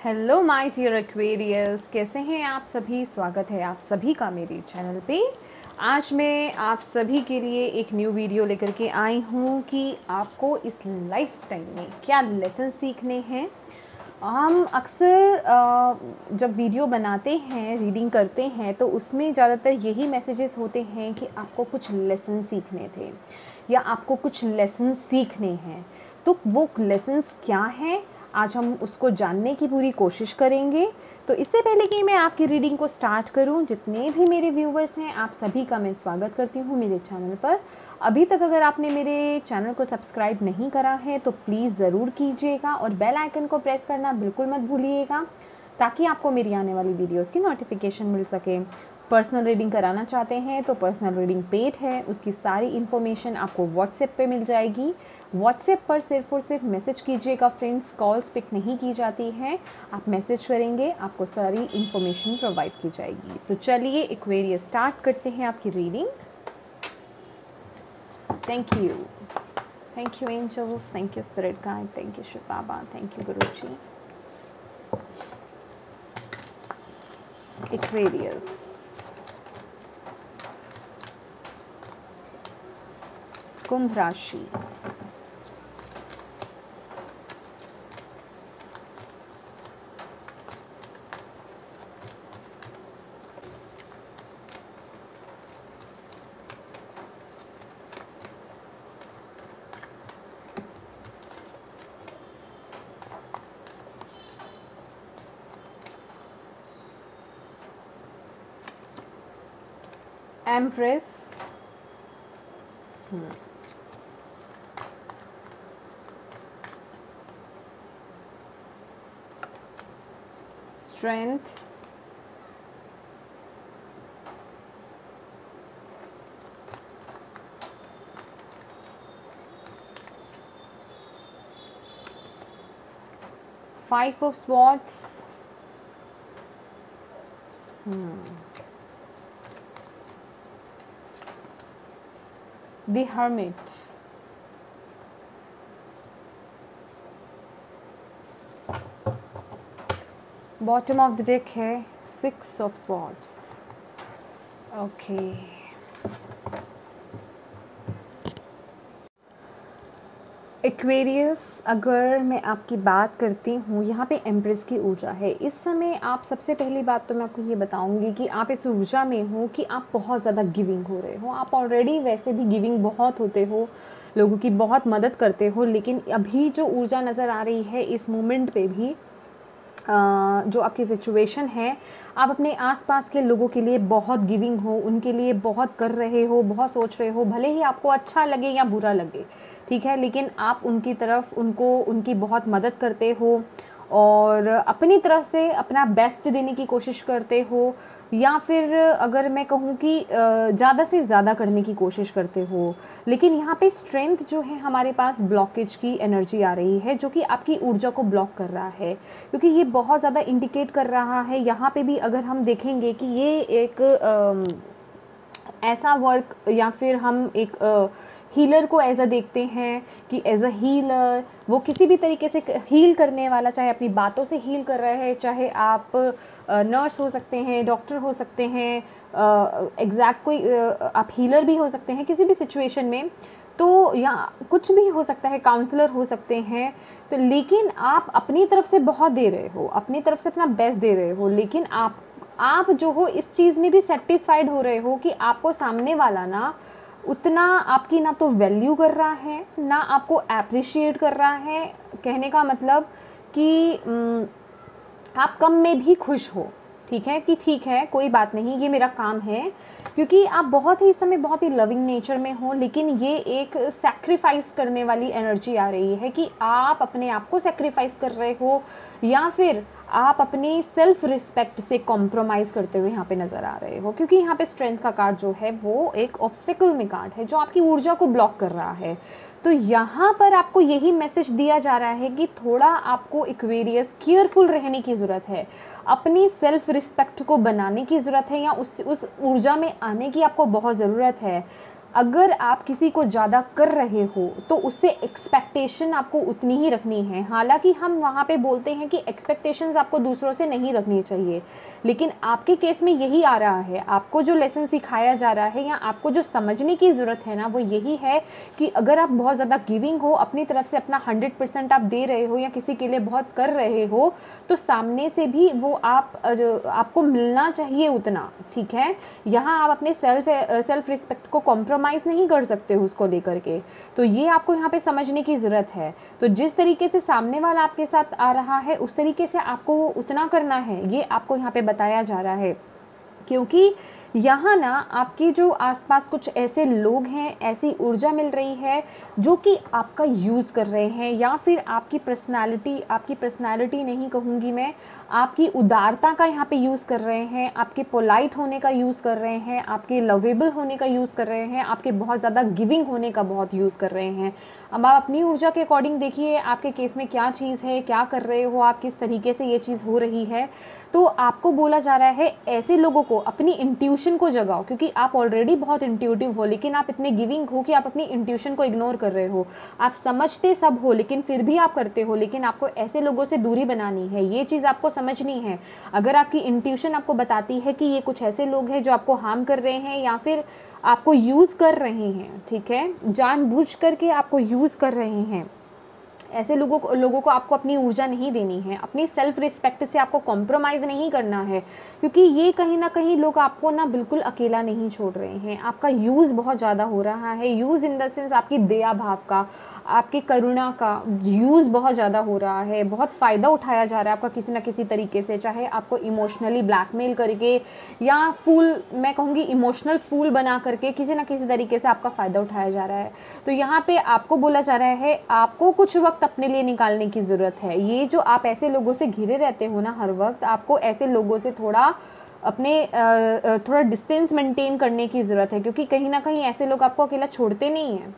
Hello my dear Aquarius, कैसे हैं आप सभी। स्वागत है आप सभी का मेरे चैनल पे। आज मैं आप सभी के लिए एक न्यू वीडियो लेकर के आई हूँ कि आपको इस लाइफ टाइम में क्या लेसन सीखने हैं। हम अक्सर जब वीडियो बनाते हैं, रीडिंग करते हैं, तो उसमें ज़्यादातर यही मैसेजेस होते हैं कि आपको कुछ लेसन सीखने थे या आपको कुछ लेसन सीखने हैं। तो वो लेसन्स क्या हैं, आज हम उसको जानने की पूरी कोशिश करेंगे। तो इससे पहले कि मैं आपकी रीडिंग को स्टार्ट करूं, जितने भी मेरे व्यूवर्स हैं आप सभी का मैं स्वागत करती हूं मेरे चैनल पर। अभी तक अगर आपने मेरे चैनल को सब्सक्राइब नहीं करा है तो प्लीज़ ज़रूर कीजिएगा और बेल आइकन को प्रेस करना बिल्कुल मत भूलिएगा, ताकि आपको मेरी आने वाली वीडियोज़ की नोटिफिकेशन मिल सके। पर्सनल रीडिंग कराना चाहते हैं तो पर्सनल रीडिंग पेड है, उसकी सारी इन्फॉर्मेशन आपको व्हाट्सएप पे मिल जाएगी। व्हाट्सएप पर सिर्फ और सिर्फ मैसेज कीजिएगा फ्रेंड्स, कॉल्स पिक नहीं की जाती हैं। आप मैसेज करेंगे, आपको सारी इन्फॉर्मेशन प्रोवाइड की जाएगी। तो चलिए एक्वेरियस स्टार्ट करते हैं आपकी reading. Thank you angels, thank you spirit guide, thank you Shiv Baba, thank you Guruji. Aquarius, Kumbh राशि, empress, strength, five of swords, the hermit, bottom of the deck है six of swords. Okay, Aquarius, अगर मैं आपकी बात करती हूँ, यहाँ पे एम्प्रेस की ऊर्जा है इस समय। आप सबसे पहली बात तो मैं आपको ये बताऊँगी कि आप इस ऊर्जा में हो कि आप बहुत ज़्यादा गिविंग हो रहे हो। आप ऑलरेडी वैसे भी गिविंग बहुत होते हो, लोगों की बहुत मदद करते हो, लेकिन अभी जो ऊर्जा नज़र आ रही है इस मोमेंट पे भी जो आपकी सिचुएशन है, आप अपने आसपास के लोगों के लिए बहुत गिविंग हो, उनके लिए बहुत कर रहे हो, बहुत सोच रहे हो, भले ही आपको अच्छा लगे या बुरा लगे, ठीक है, लेकिन आप उनकी तरफ उनकी बहुत मदद करते हो और अपनी तरफ से अपना बेस्ट देने की कोशिश करते हो, या फिर अगर मैं कहूँ कि ज़्यादा से ज़्यादा करने की कोशिश करते हो। लेकिन यहाँ पे स्ट्रेंथ जो है, हमारे पास ब्लॉकेज की एनर्जी आ रही है जो कि आपकी ऊर्जा को ब्लॉक कर रहा है, क्योंकि ये बहुत ज़्यादा इंडिकेट कर रहा है। यहाँ पे भी अगर हम देखेंगे कि ये एक ऐसा वर्क, या फिर हम एक हीलर को एज अ देखते हैं कि एज अ हीलर वो किसी भी तरीके से हील करने वाला, चाहे अपनी बातों से हील कर रहे हैं, चाहे आप नर्स हो सकते हैं, डॉक्टर हो सकते हैं, एग्जैक्ट कोई आप हीलर भी हो सकते हैं किसी भी सिचुएशन में, तो या कुछ भी हो सकता है, काउंसलर हो सकते हैं। तो लेकिन आप अपनी तरफ से बहुत दे रहे हो, अपनी तरफ से अपना बेस्ट दे रहे हो, लेकिन आप जो हो इस चीज़ में भी सेटिस्फाइड हो रहे हो कि आपको सामने वाला ना उतना आपकी ना तो वैल्यू कर रहा है, ना आपको अप्रिशिएट कर रहा है। कहने का मतलब कि आप कम में भी खुश हो, ठीक है, कि ठीक है कोई बात नहीं, ये मेरा काम है, क्योंकि आप बहुत ही इस समय बहुत ही लविंग नेचर में हो। लेकिन ये एक सैक्रिफाइस करने वाली एनर्जी आ रही है कि आप अपने आप को सैक्रिफाइस कर रहे हो, या फिर आप अपनी सेल्फ रिस्पेक्ट से कॉम्प्रोमाइज़ करते हुए यहाँ पे नज़र आ रहे हो, क्योंकि यहाँ पे स्ट्रेंथ का कार्ड जो है वो एक ऑब्स्टिकल में कार्ड है जो आपकी ऊर्जा को ब्लॉक कर रहा है। तो यहाँ पर आपको यही मैसेज दिया जा रहा है कि थोड़ा आपको एक्वेरियस केयरफुल रहने की ज़रूरत है, अपनी सेल्फ रिस्पेक्ट को बनाने की ज़रूरत है, या उस ऊर्जा में आने की आपको बहुत ज़रूरत है। अगर आप किसी को ज़्यादा कर रहे हो तो उससे एक्सपेक्टेशन आपको उतनी ही रखनी है। हालांकि हम वहाँ पे बोलते हैं कि एक्सपेक्टेशंस आपको दूसरों से नहीं रखनी चाहिए, लेकिन आपके केस में यही आ रहा है। आपको जो लेसन सिखाया जा रहा है या आपको जो समझने की ज़रूरत है ना, वो यही है कि अगर आप बहुत ज़्यादा गिविंग हो, अपनी तरफ से अपना 100% आप दे रहे हो या किसी के लिए बहुत कर रहे हो, तो सामने से भी वो आपको मिलना चाहिए उतना, ठीक है। यहाँ आप अपने सेल्फ रिस्पेक्ट को कॉम्प्रोमाइज़ नहीं कर सकते हो उसको लेकर के। तो ये आपको यहाँ पे समझने की ज़रूरत है। तो जिस तरीके से सामने वाला आपके साथ आ रहा है उस तरीके से आपको उतना करना है, ये आपको यहाँ पे बताया जा रहा है। क्योंकि यहाँ ना आपके जो आसपास कुछ ऐसे लोग हैं, ऐसी ऊर्जा मिल रही है जो कि आपका यूज़ कर रहे हैं, या फिर आपकी पर्सनालिटी नहीं कहूँगी मैं, आपकी उदारता का यहाँ पे यूज़ कर रहे हैं, आपके पोलाइट होने का यूज़ कर रहे हैं, आपके लवेबल होने का यूज़ कर रहे हैं, आपके बहुत ज़्यादा गिविंग होने का बहुत यूज़ कर रहे हैं। अब आप अपनी ऊर्जा के अकॉर्डिंग देखिए आपके केस में क्या चीज़ है, क्या कर रहे हो आप, किस तरीके से ये चीज़ हो रही है। तो आपको बोला जा रहा है ऐसे लोगों को अपनी इंट्यूशन को जगाओ, क्योंकि आप ऑलरेडी बहुत इंट्यूटिव हो, लेकिन आप इतने गिविंग हो कि आप अपनी इंट्यूशन को इग्नोर कर रहे हो। आप समझते सब हो लेकिन फिर भी आप करते हो, लेकिन आपको ऐसे लोगों से दूरी बनानी है, ये चीज़ आपको समझनी है। अगर आपकी इंट्यूशन आपको बताती है कि ये कुछ ऐसे लोग हैं जो आपको हार्म कर रहे हैं या फिर आपको यूज़ कर रहे हैं, ठीक है, जानबूझ करके आपको यूज़ कर रहे हैं, ऐसे लोगों को आपको अपनी ऊर्जा नहीं देनी है। अपनी सेल्फ रिस्पेक्ट से आपको कॉम्प्रोमाइज़ नहीं करना है, क्योंकि ये कहीं ना कहीं लोग आपको ना बिल्कुल अकेला नहीं छोड़ रहे हैं। आपका यूज़ बहुत ज़्यादा हो रहा है, यूज़ इन द सेंस आपकी दया भाव का, आपकी करुणा का यूज़ बहुत ज़्यादा हो रहा है। बहुत फ़ायदा उठाया जा रहा है आपका किसी ना किसी तरीके से, चाहे आपको इमोशनली ब्लैकमेल करके या मैं कहूँगी इमोशनल फूल बना करके किसी ना किसी तरीके से आपका फ़ायदा उठाया जा रहा है। तो यहाँ पे आपको बोला जा रहा है आपको कुछ वक्त अपने लिए निकालने की ज़रूरत है। ये जो आप ऐसे लोगों से घिरे रहते हो ना हर वक्त, आपको ऐसे लोगों से थोड़ा डिस्टेंस मेंटेन करने की ज़रूरत है, क्योंकि कहीं ना कहीं ऐसे लोग आपको अकेला छोड़ते नहीं हैं।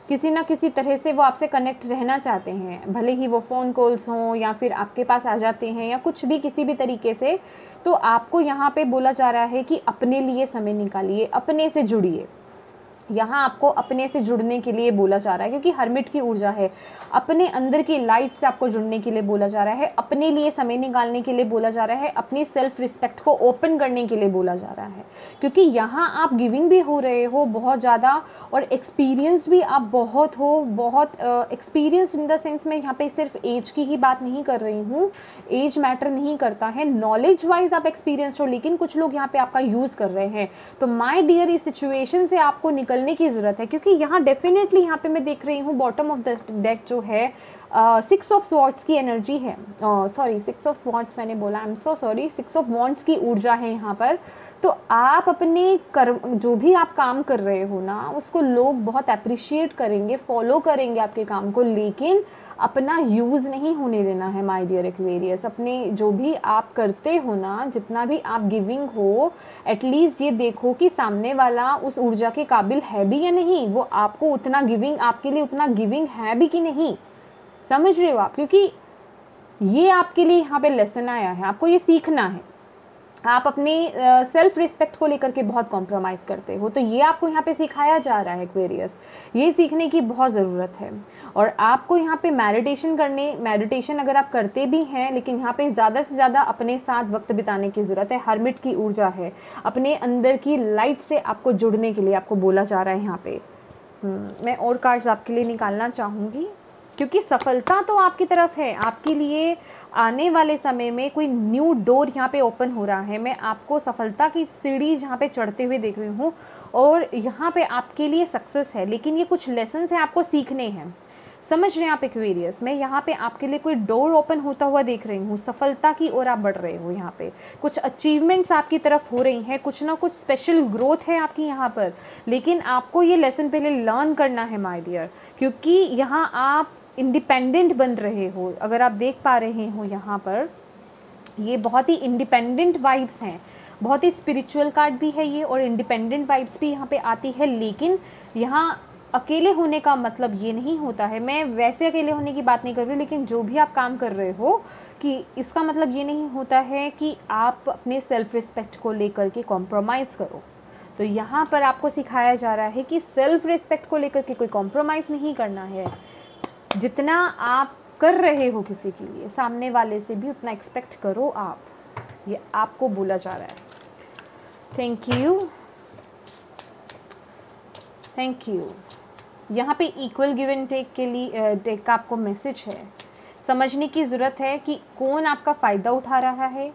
किसी ना किसी तरह से वो आपसे कनेक्ट रहना चाहते हैं, भले ही वो फ़ोन कॉल्स हों या फिर आपके पास आ जाते हैं या कुछ भी किसी भी तरीके से। तो आपको यहाँ पे बोला जा रहा है कि अपने लिए समय निकालिए, अपने से जुड़िए। यहाँ आपको अपने से जुड़ने के लिए बोला जा रहा है, क्योंकि हर्मिट की ऊर्जा है। अपने अंदर की लाइट से आपको जुड़ने के लिए बोला जा रहा है, अपने लिए समय निकालने के लिए बोला जा रहा है, अपनी सेल्फ रिस्पेक्ट को ओपन करने के लिए बोला जा रहा है। क्योंकि यहाँ आप गिविंग भी हो रहे हो बहुत ज़्यादा, और एक्सपीरियंस भी आप बहुत हो, बहुत एक्सपीरियंस इन द सेंस में यहाँ पे सिर्फ एज की ही बात नहीं कर रही हूँ, एज मैटर नहीं करता है, नॉलेज वाइज आप एक्सपीरियंस हो, लेकिन कुछ लोग यहाँ पे आपका यूज़ कर रहे हैं। तो माय डियर, इस सिचुएशन से आपको निकलने की ज़रूरत है, क्योंकि यहाँ डेफिनेटली यहाँ पे मैं देख रही हूँ बॉटम ऑफ द डेक जो है 6 ऑफ स्वॉर्ड्स की एनर्जी है, सॉरी 6 ऑफ स्वॉर्ड्स मैंने बोला, I am so sorry, 6 of wands की ऊर्जा है यहाँ पर। तो आप अपने कर्म, जो भी आप काम कर रहे हो ना, उसको लोग बहुत अप्रिशिएट करेंगे, फॉलो करेंगे आपके काम को, लेकिन अपना यूज़ नहीं होने देना है माय डियर एक्वेरियस। अपने जो भी आप करते हो ना, जितना भी आप गिविंग हो, एटलीस्ट ये देखो कि सामने वाला उस ऊर्जा के काबिल है भी या नहीं, वो आपको उतना गिविंग, आपके लिए उतना गिविंग है भी कि नहीं। समझ रहे हो आप? क्योंकि ये आपके लिए यहाँ पे लेसन आया है, आपको ये सीखना है। आप अपने सेल्फ रिस्पेक्ट को लेकर के बहुत कॉम्प्रोमाइज़ करते हो, तो ये आपको यहाँ पे सिखाया जा रहा है एक्वेरियस, ये सीखने की बहुत ज़रूरत है। और आपको यहाँ पे मेडिटेशन अगर आप करते भी हैं, लेकिन यहाँ पे ज़्यादा से ज़्यादा अपने साथ वक्त बिताने की ज़रूरत है। हर्मिट की ऊर्जा है, अपने अंदर की लाइट से आपको जुड़ने के लिए आपको बोला जा रहा है यहाँ पे। मैं और कार्ड्स आपके लिए निकालना चाहूँगी, क्योंकि सफलता तो आपकी तरफ है, आपके लिए आने वाले समय में कोई न्यू डोर यहाँ पे ओपन हो रहा है। मैं आपको सफलता की सीढ़ी यहाँ पे चढ़ते हुए देख रही हूँ, और यहाँ पे आपके लिए सक्सेस है, लेकिन ये कुछ लेसन्स हैं आपको सीखने हैं। समझ रहे हैं आप एक्वेरियस? मैं यहाँ पे आपके लिए कोई डोर ओपन होता हुआ देख रही हूँ, सफलता की ओर आप बढ़ रहे हो। यहाँ पे कुछ अचीवमेंट्स आपकी तरफ हो रही हैं, कुछ ना कुछ स्पेशल ग्रोथ है आपकी यहाँ पर, लेकिन आपको ये लेसन पहले लर्न करना है माय डियर, क्योंकि यहाँ आप इंडिपेंडेंट बन रहे हो। अगर आप देख पा रहे हो यहाँ पर, ये बहुत ही इंडिपेंडेंट वाइब्स हैं, बहुत ही स्पिरिचुअल कार्ड भी है ये, और इंडिपेंडेंट वाइब्स भी यहाँ पे आती है। लेकिन यहाँ अकेले होने का मतलब ये नहीं होता है, मैं वैसे अकेले होने की बात नहीं कर रही, लेकिन जो भी आप काम कर रहे हो, कि इसका मतलब ये नहीं होता है कि आप अपने सेल्फ रिस्पेक्ट को लेकर के कॉम्प्रोमाइज़ करो। तो यहाँ पर आपको सिखाया जा रहा है कि सेल्फ रिस्पेक्ट को लेकर के कोई कॉम्प्रोमाइज़ नहीं करना है। जितना आप कर रहे हो किसी के लिए, सामने वाले से भी उतना एक्सपेक्ट करो आप, ये आपको बोला जा रहा है। Thank you, thank you. यहाँ पे इक्वल गिव एंड टेक के लिए टेक का आपको मैसेज है। समझने की ज़रूरत है कि कौन आपका फ़ायदा उठा रहा है,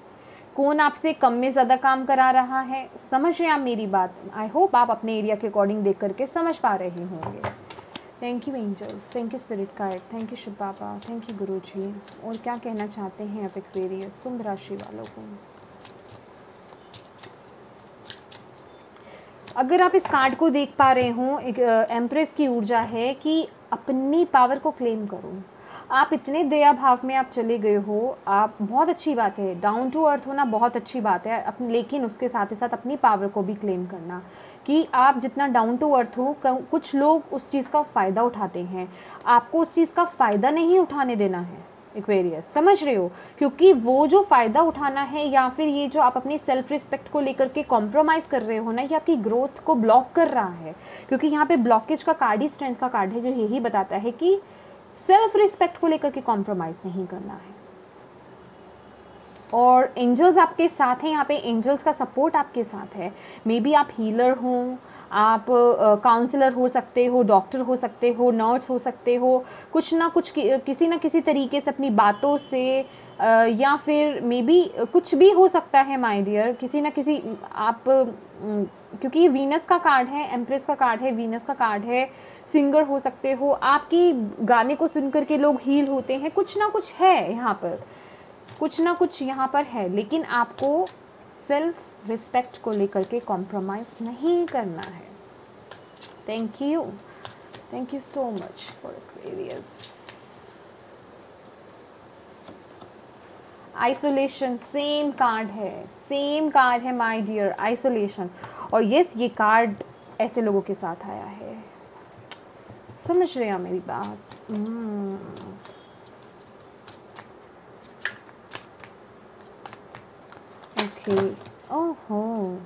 कौन आपसे कम में ज़्यादा काम करा रहा है। समझ रहे हैं आप मेरी बात? आई होप आप अपने एरिया के अकॉर्डिंग देख करके समझ पा रहे होंगे। Thank you angels, thank you spirit guide, thank you Shiv Baba, thank you guru ji. और क्या कहना चाहते हैं आप एक्वेरियस कुंभ राशि वालों को? अगर आप इस कार्ड को देख पा रहे हो, एक एम्प्रेस की ऊर्जा है कि अपनी पावर को क्लेम करो। आप इतने दया भाव में आप चले गए हो, आप बहुत अच्छी बात है, डाउन टू अर्थ होना बहुत अच्छी बात है अपने, लेकिन उसके साथ ही साथ अपनी पावर को भी क्लेम करना कि आप जितना डाउन टू अर्थ हो, कुछ लोग उस चीज़ का फ़ायदा उठाते हैं, आपको उस चीज़ का फ़ायदा नहीं उठाने देना है एक्वेरियस, समझ रहे हो? क्योंकि वो जो फ़ायदा उठाना है या फिर ये जो आप अपनी सेल्फ रिस्पेक्ट को लेकर के कॉम्प्रोमाइज़ कर रहे हो ना, ये आपकी ग्रोथ को ब्लॉक कर रहा है। क्योंकि यहाँ पे ब्लॉकेज का कार्ड ही स्ट्रेंथ का कार्ड है, जो यही बताता है कि सेल्फ रिस्पेक्ट को लेकर के कॉम्प्रोमाइज़ नहीं करना है। और एंजल्स आपके साथ हैं, यहाँ पे एंजल्स का सपोर्ट आपके साथ है। मे बी आप हीलर हों, आप काउंसलर हो सकते हो, डॉक्टर हो सकते हो, नर्स हो सकते हो, कुछ ना कुछ किसी ना किसी तरीके से अपनी बातों से या फिर मे बी कुछ भी हो सकता है माय डियर, किसी ना किसी आप क्योंकि ये वीनस का कार्ड है, एम्प्रेस का कार्ड है, वीनस का कार्ड है, सिंगर हो सकते हो, आपकी गाने को सुनकर के लोग हील होते हैं, कुछ ना कुछ है यहाँ पर, कुछ ना कुछ यहाँ पर है। लेकिन आपको सेल्फ रिस्पेक्ट को लेकर के कॉम्प्रोमाइज़ नहीं करना है। Thank you so much for Aquarius. Isolation same card है माय डियर, आइसोलेशन। और यस, ये कार्ड ऐसे लोगों के साथ आया है, समझ रहे हैं मेरी बात? ओके, ओहो,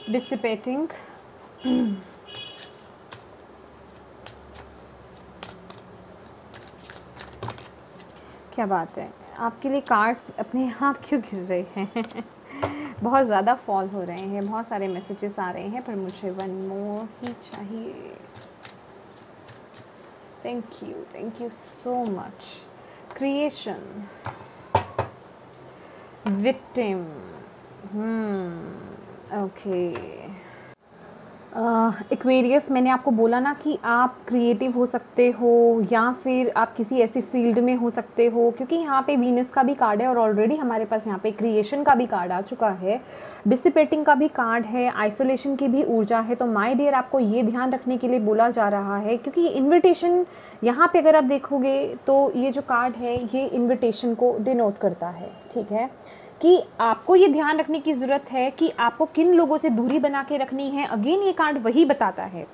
डिसिपेटिंग। क्या बात है, आपके लिए कार्ड्स अपने आप क्यों गिर रहे हैं? बहुत ज़्यादा फॉल हो रहे हैं, बहुत सारे मैसेजेस आ रहे हैं, पर मुझे वन मोर ही चाहिए। Thank you so much. Creation, victim, okay. Aquarius, मैंने आपको बोला ना कि आप क्रिएटिव हो सकते हो या फिर आप किसी ऐसी फील्ड में हो सकते हो, क्योंकि यहाँ पे वीनस का भी कार्ड है और ऑलरेडी हमारे पास यहाँ पे क्रिएशन का भी कार्ड आ चुका है, डिसिपेटिंग का भी कार्ड है, आइसोलेशन की भी ऊर्जा है। तो माय डियर, आपको ये ध्यान रखने के लिए बोला जा रहा है, क्योंकि इन्विटेशन यहाँ पे अगर आप देखोगे तो ये जो कार्ड है ये इन्विटेशन को डिनोट करता है, ठीक है, कि आपको ये ध्यान रखने की ज़रूरत है कि आपको किन लोगों से दूरी बना के रखनी है। अगेन ये कार्ड वही बताता है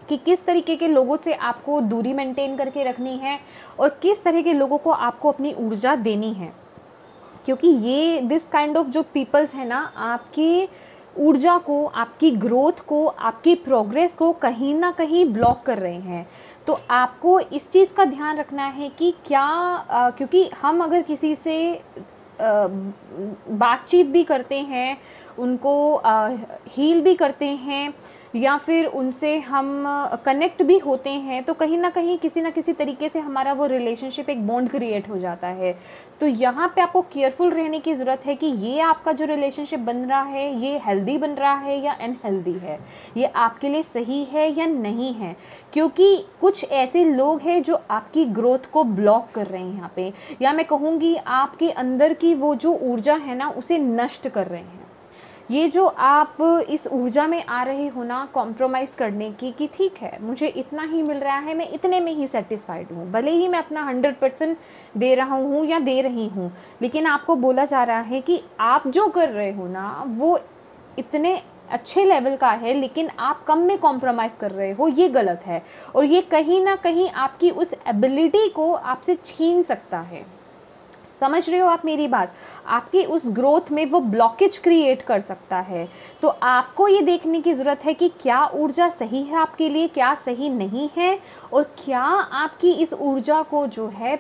कि किस तरीके के लोगों से आपको दूरी मेंटेन करके रखनी है और किस तरह के लोगों को आपको अपनी ऊर्जा देनी है, क्योंकि ये दिस काइंड ऑफ जो पीपल्स है ना, आपकी ऊर्जा को, आपकी ग्रोथ को, आपकी प्रोग्रेस को कहीं ना कहीं ब्लॉक कर रहे हैं। तो आपको इस चीज़ का ध्यान रखना है कि क्या क्योंकि हम अगर किसी से बातचीत भी करते हैं, उनको हील भी करते हैं या फिर उनसे हम कनेक्ट भी होते हैं, तो कहीं ना कहीं किसी ना किसी तरीके से हमारा वो रिलेशनशिप, एक बॉन्ड क्रिएट हो जाता है। तो यहाँ पे आपको केयरफुल रहने की ज़रूरत है कि ये आपका जो रिलेशनशिप बन रहा है ये हेल्दी बन रहा है या अनहेल्दी है, ये आपके लिए सही है या नहीं है, क्योंकि कुछ ऐसे लोग हैं जो आपकी ग्रोथ को ब्लॉक कर रहे हैं यहाँ पे, या मैं कहूँगी आपके अंदर की वो जो ऊर्जा है ना उसे नष्ट कर रहे हैं। ये जो आप इस ऊर्जा में आ रहे हो ना कॉम्प्रोमाइज़ करने की, कि ठीक है मुझे इतना ही मिल रहा है, मैं इतने में ही सेटिस्फाइड हूँ, भले ही मैं अपना 100% दे रहा हूँ या दे रही हूँ, लेकिन आपको बोला जा रहा है कि आप जो कर रहे हो ना वो इतने अच्छे लेवल का है, लेकिन आप कम में कॉम्प्रोमाइज़ कर रहे हो, ये गलत है। और ये कहीं ना कहीं आपकी उस एबिलिटी को आपसे छीन सकता है। समझ रहे हो आप मेरी बात? आपकी उस ग्रोथ में वो ब्लॉकेज क्रिएट कर सकता है। तो आपको ये देखने की ज़रूरत है कि क्या ऊर्जा सही है आपके लिए, क्या सही नहीं है, और क्या आपकी इस ऊर्जा को जो है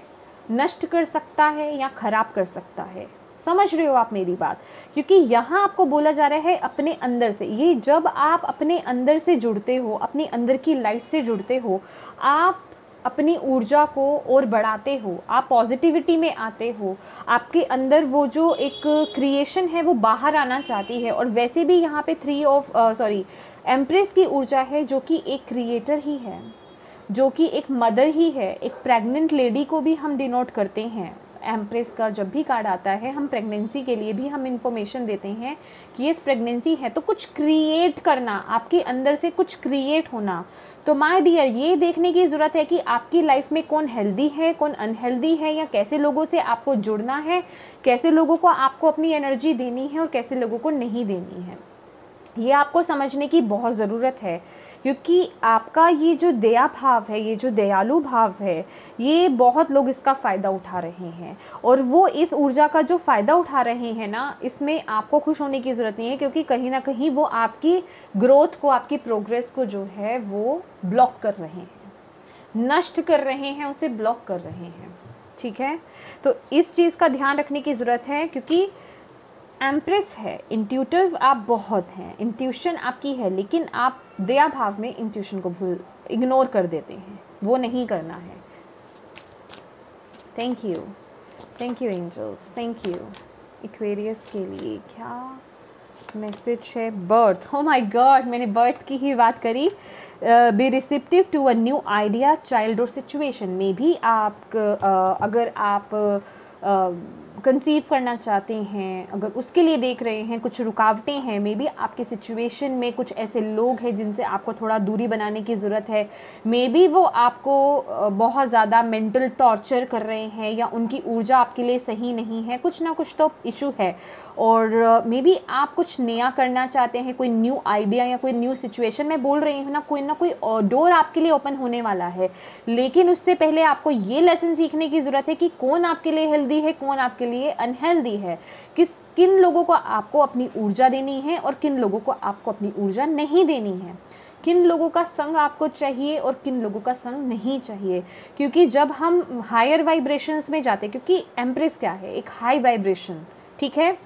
नष्ट कर सकता है या ख़राब कर सकता है। समझ रहे हो आप मेरी बात? क्योंकि यहाँ आपको बोला जा रहा है अपने अंदर से। ये जब आप अपने अंदर से जुड़ते हो, अपने अंदर की लाइट से जुड़ते हो, आप अपनी ऊर्जा को और बढ़ाते हो, आप पॉजिटिविटी में आते हो, आपके अंदर वो जो एक क्रिएशन है वो बाहर आना चाहती है। और वैसे भी यहाँ पे एम्प्रेस की ऊर्जा है जो कि एक क्रिएटर ही है, जो कि एक मदर ही है। एक प्रेग्नेंट लेडी को भी हम डिनोट करते हैं। एम्प्रेस का जब भी कार्ड आता है, हम प्रेगनेंसी के लिए भी हम इंफॉर्मेशन देते हैं कि ये प्रेगनेंसी है, तो कुछ क्रिएट करना, आपके अंदर से कुछ क्रिएट होना। तो माय डियर, ये देखने की ज़रूरत है कि आपकी लाइफ में कौन हेल्दी है, कौन अनहेल्दी है, या कैसे लोगों से आपको जुड़ना है, कैसे लोगों को आपको अपनी एनर्जी देनी है और कैसे लोगों को नहीं देनी है। ये आपको समझने की बहुत ज़रूरत है, क्योंकि आपका ये जो दया भाव है, ये जो दयालु भाव है, ये बहुत लोग इसका फ़ायदा उठा रहे हैं। और वो इस ऊर्जा का जो फ़ायदा उठा रहे हैं ना, इसमें आपको खुश होने की ज़रूरत नहीं है, क्योंकि कहीं ना कहीं वो आपकी ग्रोथ को, आपकी प्रोग्रेस को जो है वो ब्लॉक कर रहे हैं, नष्ट कर रहे हैं, उसे ब्लॉक कर रहे हैं। ठीक है, तो इस चीज़ का ध्यान रखने की ज़रूरत है, क्योंकि एम्प्रेस है, इंट्यूटिव आप बहुत हैं, इंट्यूशन आपकी है, लेकिन आप दया भाव में इंट्यूशन को इग्नोर कर देते हैं। वो नहीं करना है। Thank you angels, thank you. Aquarius के लिए क्या मैसेज है? बर्थ, ओ माय गॉड, मैंने बर्थ की ही बात करी। Be receptive to a new idea, child और सिचुएशन में भी आप अगर आप कंसीव करना चाहते हैं, अगर उसके लिए देख रहे हैं, कुछ रुकावटें हैं, मे बी आपके सिचुएशन में कुछ ऐसे लोग हैं जिनसे आपको थोड़ा दूरी बनाने की ज़रूरत है, मे बी वो आपको बहुत ज़्यादा मेंटल टॉर्चर कर रहे हैं, या उनकी ऊर्जा आपके लिए सही नहीं है, कुछ ना कुछ तो इशू है। और मे बी आप कुछ नया करना चाहते हैं, कोई न्यू आइडिया या कोई न्यू सिचुएशन, मैं बोल रही हूँ ना कोई डोर आपके लिए ओपन होने वाला है। लेकिन उससे पहले आपको ये लेसन सीखने की ज़रूरत है कि कौन आपके लिए हेल्दी है, कौन आपके लिए अनहेल्दी है, किन लोगों को आपको अपनी ऊर्जा देनी है और किन लोगों को आपको अपनी ऊर्जा नहीं देनी है, किन लोगों का संग आपको चाहिए और किन लोगों का संग नहीं चाहिए। क्योंकि जब हम हायर वाइब्रेशंस में जाते हैं, क्योंकि एम्प्रेस क्या है, एक हाई वाइब्रेशन, ठीक है,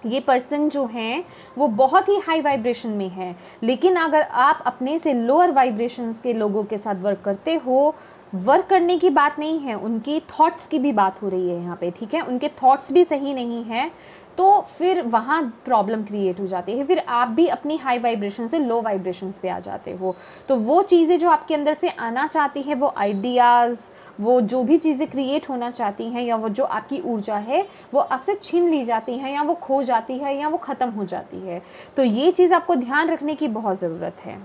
ये पर्सन जो हैं वो बहुत ही हाई वाइब्रेशन में है, लेकिन अगर आप अपने से लोअर वाइब्रेशंस के लोगों के साथ वर्क करते हो, वर्क करने की बात नहीं है, उनकी थॉट्स की भी बात हो रही है यहाँ पे, ठीक है, उनके थॉट्स भी सही नहीं है, तो फिर वहाँ प्रॉब्लम क्रिएट हो जाती है, फिर आप भी अपनी हाई वाइब्रेशन से लो वाइब्रेशंस पे आ जाते हो। तो वो चीज़ें जो आपके अंदर से आना चाहती है, वो आइडियाज़, वो जो भी चीज़ें क्रिएट होना चाहती हैं, या वो जो आपकी ऊर्जा है, वो आपसे छीन ली जाती हैं, या वो खो जाती है, या वो ख़त्म हो जाती है। तो ये चीज़ आपको ध्यान रखने की बहुत ज़रूरत है।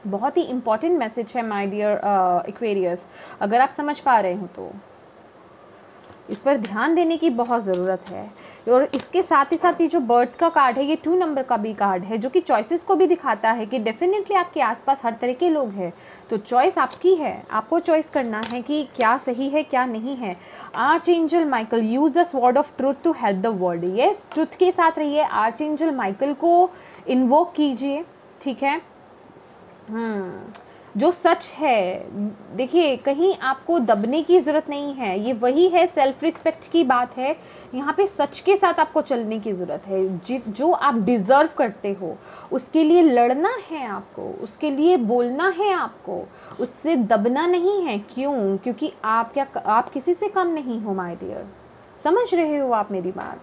बहुत ही इम्पॉर्टेंट मैसेज है माय डियर एक्वेरियस, अगर आप समझ पा रहे हो तो इस पर ध्यान देने की बहुत ज़रूरत है। और इसके साथ ही जो बर्थ का कार्ड है, ये 2 नंबर का भी कार्ड है, जो कि चॉइसेस को भी दिखाता है कि डेफिनेटली आपके आसपास हर तरह के लोग हैं, तो चॉइस आपकी है, आपको चॉइस करना है कि क्या सही है क्या नहीं है। Archangel Michael, use the sword of truth to help the world. Yes, truth के साथ रहिए, आर्चएंजल माइकल को इन्वोक कीजिए, ठीक है। जो सच है, देखिए कहीं आपको दबने की ज़रूरत नहीं है, ये वही है, सेल्फ रिस्पेक्ट की बात है। यहाँ पे सच के साथ आपको चलने की ज़रूरत है, जो आप डिज़र्व करते हो उसके लिए लड़ना है आपको, उसके लिए बोलना है आपको, उससे दबना नहीं है। क्यों? क्योंकि आप किसी से कम नहीं हो माय डियर। समझ रहे हो आप मेरी बात?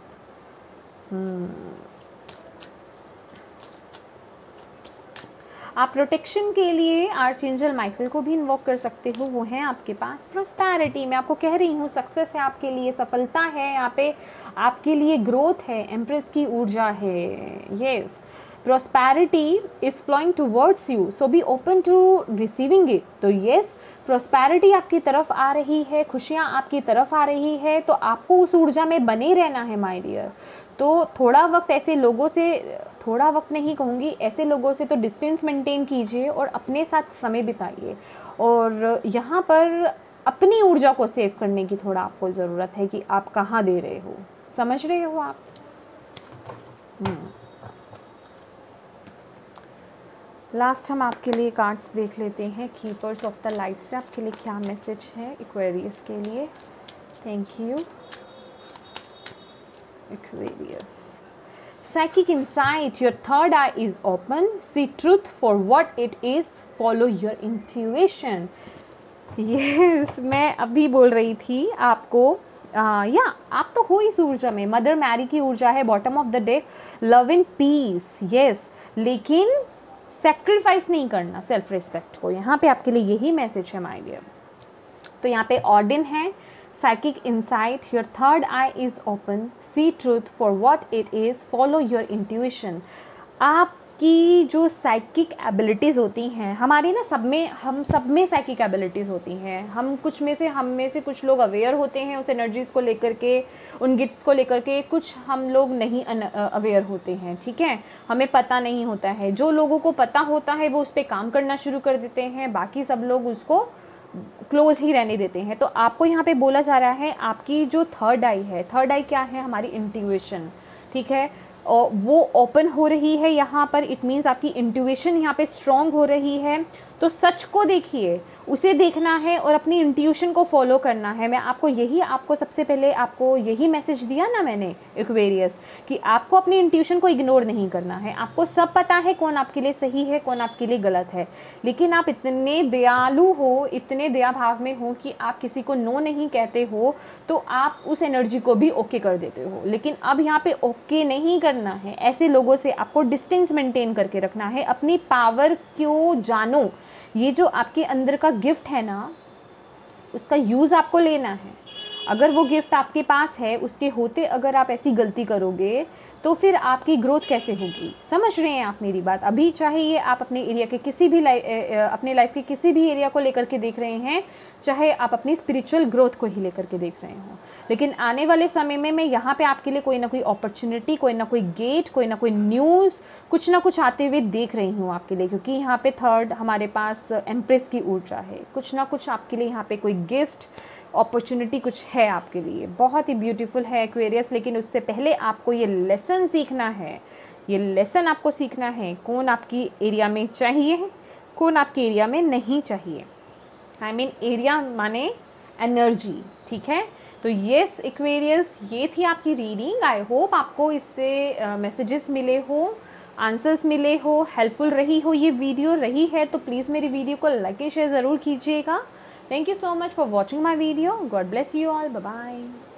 आप प्रोटेक्शन के लिए आर्चएंजल माइकल को भी इन्वोक कर सकते हो, वो है आपके पास प्रोस्पैरिटी। मैं आपको कह रही हूँ सक्सेस है आपके लिए, सफलता है यहाँ पे, आपके लिए ग्रोथ है, एम्प्रेस की ऊर्जा है। Yes, prosperity is flowing towards you, so be open to receiving it। तो yes, prosperity आपकी तरफ आ रही है, खुशियाँ आपकी तरफ आ रही है, तो आपको उस ऊर्जा में बने रहना है माय डियर। तो थोड़ा वक्त ऐसे लोगों से, थोड़ा वक्त नहीं कहूँगी, ऐसे लोगों से तो डिस्टेंस मेंटेन कीजिए और अपने साथ समय बिताइए। और यहाँ पर अपनी ऊर्जा को सेव करने की थोड़ा आपको ज़रूरत है कि आप कहाँ दे रहे हो, समझ रहे हो आप। लास्ट हम आपके लिए कार्ड्स देख लेते हैं कीपर्स ऑफ द लाइट से आपके लिए क्या मैसेज है एक्वेरियस के लिए। Thank you Aquarius. Psychic insight, your third eye is open, see truth for what it is, follow your intuition। Yes, मैं अभी बोल रही थी आपको, या आप तो हो इस ऊर्जा में, मदर मैरी की ऊर्जा है, bottom of the deck, love and peace. Yes, लेकिन सेक्रीफाइस नहीं करना सेल्फ रिस्पेक्ट को, यहाँ पे आपके लिए यही मैसेज है माय डियर। तो यहाँ पे ऑर्डिन है, psychic insight, your third eye is open, see truth for what it is, follow your intuition। आपकी जो साइकिक एबिलिटीज़ होती हैं, हमारी ना सब में, हम सब में साइकिक एबिलिटीज़ होती हैं। हम में से कुछ लोग अवेयर होते हैं उस एनर्जीज़ को लेकर के, उन गिफ्ट्स को लेकर के, कुछ हम लोग नहीं अवेयर होते हैं, ठीक है, हमें पता नहीं होता है। जो लोगों को पता होता है वो उस पर काम करना शुरू कर देते हैं, बाकी सब लोग उसको क्लोज ही रहने देते हैं। तो आपको यहाँ पे बोला जा रहा है आपकी जो थर्ड आई है, थर्ड आई क्या है, हमारी इंट्यूशन, ठीक है, और वो ओपन हो रही है यहाँ पर। इट मीन्स आपकी इंट्यूशन यहाँ पे स्ट्रॉन्ग हो रही है। तो सच को देखिए, उसे देखना है और अपनी इंट्यूशन को फॉलो करना है। मैं आपको सबसे पहले आपको यही मैसेज दिया ना मैंने एक्वेरियस, कि आपको अपनी इंट्यूशन को इग्नोर नहीं करना है। आपको सब पता है कौन आपके लिए सही है, कौन आपके लिए गलत है, लेकिन आप इतने दयालु हो, इतने दया भाव में हो कि आप किसी को नो नहीं कहते हो, तो आप उस एनर्जी को भी ओके कर देते हो। लेकिन अब यहाँ पे ओके नहीं करना है, ऐसे लोगों से आपको डिस्टेंस मेंटेन करके रखना है। अपनी पावर को जानो, ये जो आपके अंदर का गिफ्ट है ना, उसका यूज़ आपको लेना है। अगर वो गिफ्ट आपके पास है, उसके होते अगर आप ऐसी गलती करोगे तो फिर आपकी ग्रोथ कैसे होगी। समझ रहे हैं आप मेरी बात। अभी चाहे ये आप अपने एरिया के किसी भी अपने लाइफ के किसी भी एरिया को लेकर के देख रहे हैं, चाहे आप अपनी स्पिरिचुअल ग्रोथ को ही लेकर के देख रहे हो, लेकिन आने वाले समय में मैं यहाँ पे आपके लिए कोई ना कोई अपॉर्चुनिटी, कोई ना कोई गेट, कोई ना कोई न्यूज़, कुछ ना कुछ आते हुए देख रही हूँ आपके लिए। क्योंकि यहाँ पे थर्ड हमारे पास एम्प्रेस की ऊर्जा है, कुछ ना कुछ आपके लिए यहाँ पे कोई गिफ्ट, अपॉर्चुनिटी कुछ है आपके लिए। बहुत ही ब्यूटीफुल है एक्वेरियस। लेकिन उससे पहले आपको ये लेसन सीखना है, ये लेसन आपको सीखना है, कौन आपकी एरिया में चाहिए, कौन आपके एरिया में नहीं चाहिए। आई मीन एरिया माने एनर्जी, ठीक है। तो येस एक्वेरियस, ये थी आपकी रीडिंग। आई होप आपको इससे मैसेजेस मिले हो, आंसर्स मिले हो, हेल्पफुल रही हो ये वीडियो। रही है तो प्लीज़ मेरी वीडियो को लाइक एंड शेयर ज़रूर कीजिएगा। Thank you so much for watching my video. God bless you all. Bye bye.